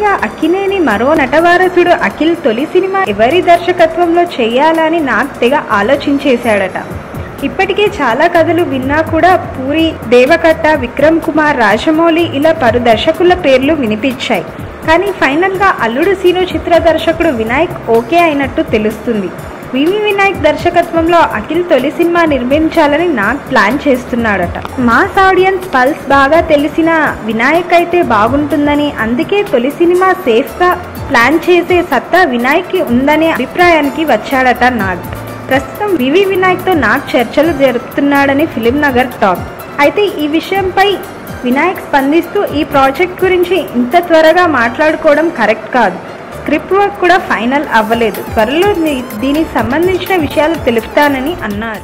తాజాగా అక్కినేని మరో నటవారసుడు అఖిల్ తొలి సినిమా ఎవరి దర్శకత్వంలో చేయాలని నాగ్ తెగ ఆలోచించేశాడట. ఇప్పటికే చాలా కథలు విన్నా కూడా పూరి, దేవకట్ట, విక్రమ్ కుమార్, రాజమౌళి ఇలా పలు దర్శకుల పేర్లు వినిపించాయి. కానీ ఫైనల్గా అల్లుడు సీను చిత్ర దర్శకుడు వినాయక్ ఓకే అయినట్టు తెలుస్తుంది. వివి వినాయక్ దర్శకత్వంలో అఖిల్ తొలి సినిమా నిర్మించాలని నాగ్ ప్లాన్ చేస్తున్నాడట. మాస్ ఆడియన్స్ పల్స్ బాగా తెలిసిన వినాయక్ అయితే బాగుంటుందని, అందుకే తొలి సినిమా సేఫ్గా ప్లాన్ చేసే సత్తా వినాయక్కి ఉందనే అభిప్రాయానికి వచ్చాడట నాగ్. ప్రస్తుతం వివి వినాయక్తో నాగ్ చర్చలు జరుపుతున్నాడని ఫిలిం నగర్ టాక్. అయితే ఈ విషయంపై వినాయక్ స్పందిస్తూ ఈ ప్రాజెక్ట్ గురించి ఇంత త్వరగా మాట్లాడుకోవడం కరెక్ట్ కాదు, స్క్రిప్ట్ వర్క్ కూడా ఫైనల్ అవ్వలేదు, త్వరలో దీనికి సంబంధించిన విషయాలు తెలుపుతానని అన్నారు.